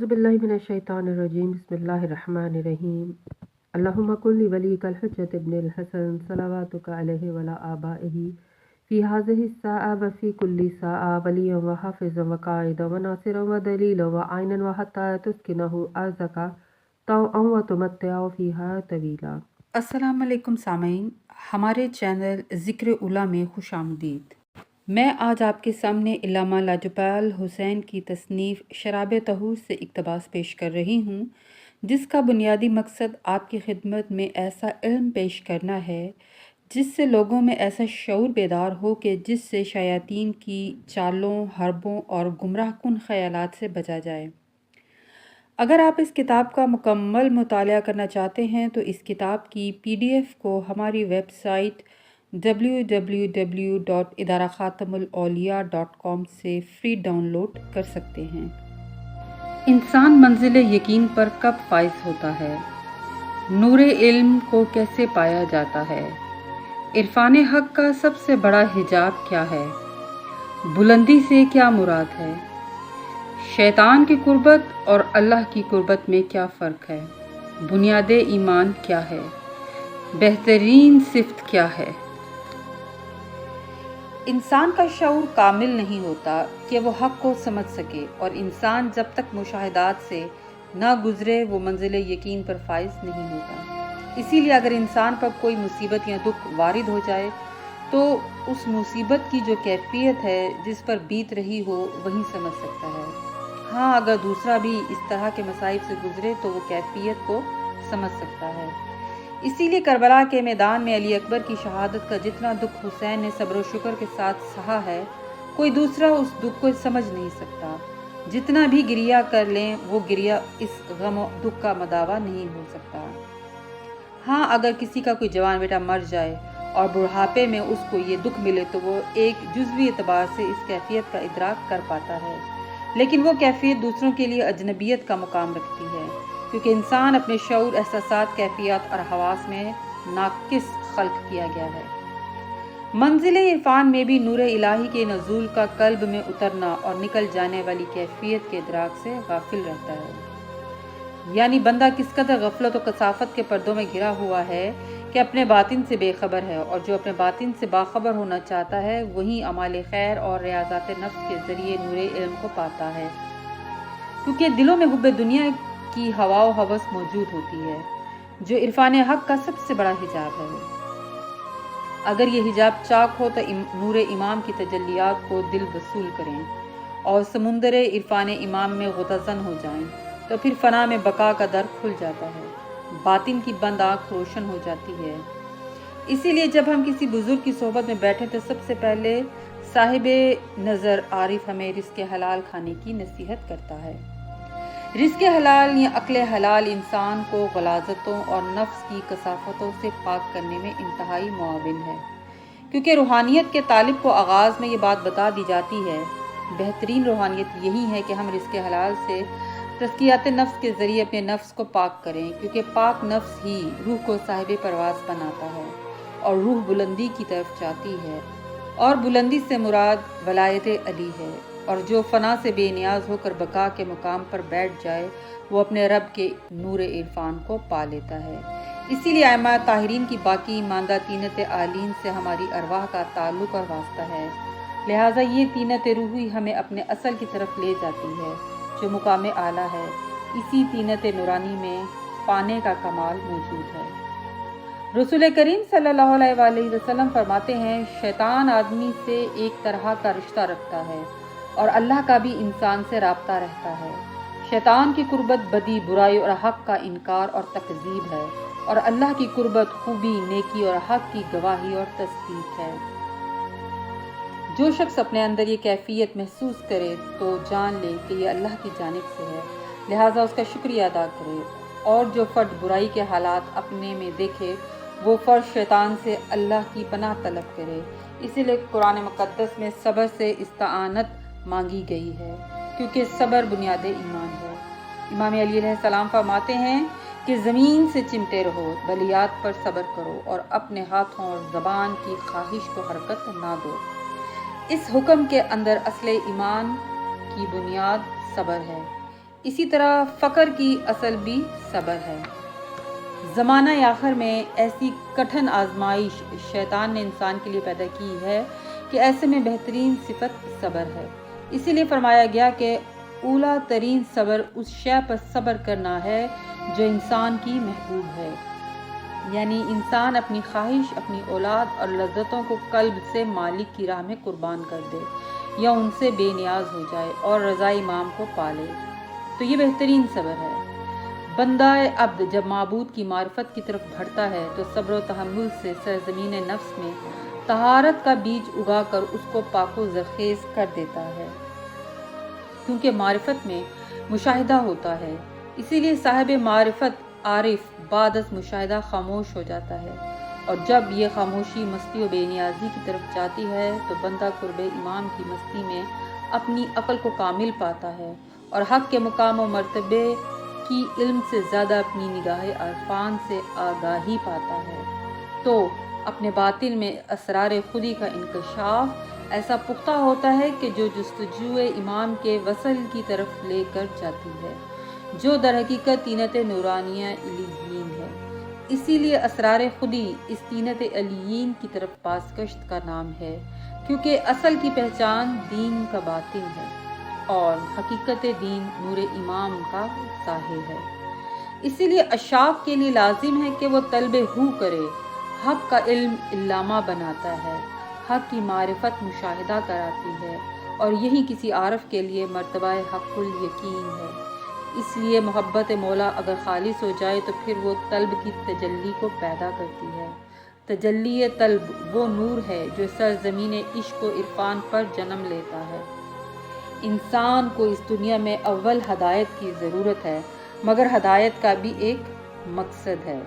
औज़ुबिल्लाहि मिनश्शैतानिर्रजीम बिस्मिल्लाहिर्रहमानिर्रहीम अल्लाहुम्मा कुल्ली वलीकल हुज्जत इब्निल हसन सलावातुका अलैहि वला आबाइही फ़ी हाज़िहि स्साअ व फ़ी कुल्ली साअ वलिय्यन व हाफ़िज़न व क़ाइदन व नासिरन व दलीलन व आइनन व हत्ता तुस्किनहु अर्ज़का तौअन व तुमत्तिअहु फ़ीहा तवीला। अस्सलाम वालेकुम सामीन, हमारे चैनल ज़िक्र उला में खुश आमदीद। मैं आज आपके सामने इल्लामा लाजपाल हुसैन की तसनीफ़ शराब तहूर से इक़्तिबास पेश कर रही हूँ, जिसका बुनियादी मकसद आपकी खिदमत में ऐसा इल्म पेश करना है जिससे लोगों में ऐसा शऊर बेदार हो कि जिससे शयातीन की चालों, हरबों और गुमराहकुन ख़यालात से बचा जाए। अगर आप इस किताब का मुकम्मल मुताला करना चाहते हैं तो इस किताब की PDF को हमारी वेबसाइट www.idarakhatamulauliya.com से फ्री डाउनलोड कर सकते हैं। इंसान मंजिल यकीन पर कब फाइज होता है? नूरे इल्म को कैसे पाया जाता है? इरफान हक का सबसे बड़ा हिजाब क्या है? बुलंदी से क्या मुराद है? शैतान की कुर्बत और अल्लाह की कुर्बत में क्या फ़र्क है? बुनियाद ईमान क्या है? बेहतरीन सिफ़त क्या है? इंसान का शऊर कामिल नहीं होता कि वो हक़ को समझ सके, और इंसान जब तक मुशाहिदात से ना गुज़रे वो मंजिल यकीन पर फाइज नहीं होता। इसीलिए अगर इंसान पर कोई मुसीबत या दुख वारिद हो जाए तो उस मुसीबत की जो कैफियत है जिस पर बीत रही हो वही समझ सकता है। हाँ, अगर दूसरा भी इस तरह के मसाइब से गुजरे तो वो कैफियत को समझ सकता है। इसीलिए करबला के मैदान में अली अकबर की शहादत का जितना दुख हुसैन ने सब्र व शुक्र के साथ सहा है, कोई दूसरा उस दुख को समझ नहीं सकता। जितना भी गिरिया कर लें वो गिरिया इस गम और दुख का मदावा नहीं हो सकता। हाँ, अगर किसी का कोई जवान बेटा मर जाए और बुढ़ापे में उसको ये दुख मिले तो वो एक जुज़वी एतबार से इस कैफियत का इदराक कर पाता है, लेकिन वो कैफियत दूसरों के लिए अजनबियत का मुकाम रखती है, क्योंकि इंसान अपने शऊर, एहसासात, कैफियत और हवास में नाकिस खल्क किया गया है। मंजिल इरफान में भी नूर इलाही के नज़ूल का कल्ब में उतरना और निकल जाने वाली कैफियत के इदराक से गाफिल रहता है। यानी बंदा किस कदर गफलत और कसाफत के पर्दों में घिरा हुआ है कि अपने बातिन से बेखबर है, और जो अपने बातिन से बाखबर होना चाहता है वही अमाल खैर और रियाज़ात नफ्स के ज़रिए नूरे इल्म को पाता है, क्योंकि दिलों में हुब्बे दुनिया की हवा व हवस मौजूद होती है, जो इरफान हक का सबसे बड़ा हिजाब है। अगर ये हिजाब चाक हो तो नूर इमाम की तजल्लियात को दिल वसूल करें और समुंदर इरफान इमाम में गुतज़न हो जाएं, तो फिर फना में बका का दर खुल जाता है, बातिन की बंद आँख रोशन हो जाती है। इसीलिए जब हम किसी बुजुर्ग की सोहबत में बैठे तो सबसे पहले साहिबे नज़र आरिफ हमें रिज़्क़ हलाल खाने की नसीहत करता है। रिज़्क़ हलाल या अक्ल हलाल इंसान को गलाज़तों और नफ्स की कसाफतों से पाक करने में इंतहाई मुआविन है, क्योंकि रूहानियत के तालिब को आगाज़ में ये बात बता दी जाती है। बेहतरीन रूहानियत यही है कि हम रिज़्क़ हलाल से तज़कियात नफ्स के ज़रिए अपने नफ्स को पाक करें, क्योंकि पाक नफ्स ही रूह को साहिब परवाज़ बनाता है और रूह बुलंदी की तरफ जाती है, और बुलंदी से मुराद वलायत अली है। और जो फ़ना से बेनियाज होकर बका के मुकाम पर बैठ जाए वो अपने रब के नूर इरफान को पा लेता है। इसीलिए आइमा ताहिरीन की बाकी ईमानदार तीनत आलीन से हमारी अरवाह का ताल्लुक़ और वास्ता है, लिहाजा ये तीनत रूही हमें अपने असल की तरफ ले जाती है जो मुकाम आला है। इसी तीनत नूरानी में पाने का कमाल मौजूद है। रसूल करीम सल्लल्लाहु अलैहि वसल्लम फरमाते हैं, शैतान आदमी से एक तरह का रिश्ता रखता है और अल्लाह का भी इंसान से राब्ता रहता है। शैतान की कुर्बत बदी, बुराई और हक़ का इनकार और तकज़ीब है, और अल्लाह की कुर्बत खूबी, नेकी और हक़ की गवाही और तस्दीक है। जो शख्स अपने अंदर ये कैफियत महसूस करे तो जान ले कि ये अल्लाह की जानिब से है, लिहाजा उसका शुक्रिया अदा करे, और जो फ़र्द बुराई के हालात अपने में देखे वो फ़र्द शैतान से अल्लाह की पनाह तलब करे। इसीलिए कुरान मुक़द्दस में सब्र से इस्ताअनत मांगी गई है, क्योंकि सब्र बुनियाद ईमान है। इमाम अली अलैहिस्सलाम फरमाते हैं कि ज़मीन से चिमटे रहो, बलियात पर सब्र करो और अपने हाथों और ज़बान की ख्वाहिश को हरकत ना दो। इस हुक्म के अंदर असले ईमान की बुनियाद सब्र है। اسی طرح فقر کی اصل بھی صبر ہے۔ زمانہ آخر میں ایسی کٹھن آزمائش شیطان نے انسان کے لیے پیدا کی ہے کہ ایسے میں بہترین صفت صبر ہے۔ اسی لیے فرمایا گیا کہ اولا ترین صبر اس شے پر صبر کرنا ہے جو انسان کی محبوب ہے، یعنی انسان اپنی خواہش، اپنی اولاد اور لذتوں کو قلب سے مالک کی راہ میں قربان کر دے یا ان سے بے نیاز ہو جائے اور رضا امام کو پالے، تو یہ بہترین صبر ہے۔ بندہ عبد جب معبود کی معرفت کی طرف بڑھتا ہے تو صبر و تحمل سے سرزمین نفس میں طہارت کا بیج اگا کر اس کو پاک و زرخیز کر دیتا ہے، کیونکہ معرفت میں مشاہدہ ہوتا ہے۔ اسی لیے صاحب معرفت عارف بعد از مشاہدہ خاموش ہو جاتا ہے، اور جب یہ خاموشی مستی و بے نیازی کی طرف جاتی ہے تو بندہ قرب امام کی مستی میں اپنی عقل کو کامل پاتا ہے اور حق کے مقام و مرتبے کی علم سے زیادہ اپنی نگاہ عرفان سے آگاہی پاتا ہے، تو اپنے باطن میں اسرار خودی کا انکشاف ایسا پختہ ہوتا ہے کہ جو جستجو امام کے وصل کی طرف لے کر جاتی ہے، جو در حقیقت طینت نورانیہ علیین ہے۔ اسی لیے اسرار خودی اس طینت علیین کی طرف بازگشت کا نام ہے، کیونکہ اصل کی پہچان دین کا باطن ہے اور حقیقت دین نور امام کا ظاہر ہے۔ اسی لیے اشاق کے لیے لازم ہے کہ وہ طلب ہو کرے، حق کا علم علامہ بناتا ہے، حق کی معرفت مشاہدہ کراتی ہے، اور یہی کسی عارف کے لیے مرتبہ حق الیقین ہے۔ اس لیے محبت مولا اگر خالص ہو جائے تو پھر وہ طلب کی تجلی کو پیدا کرتی ہے۔ تجلی طلب وہ نور ہے جو سرزمین عشق و عرفان پر جنم لیتا ہے۔ انسان کو اس دنیا میں اول ہدایت کی ضرورت ہے، مگر ہدایت کا بھی ایک مقصد ہے۔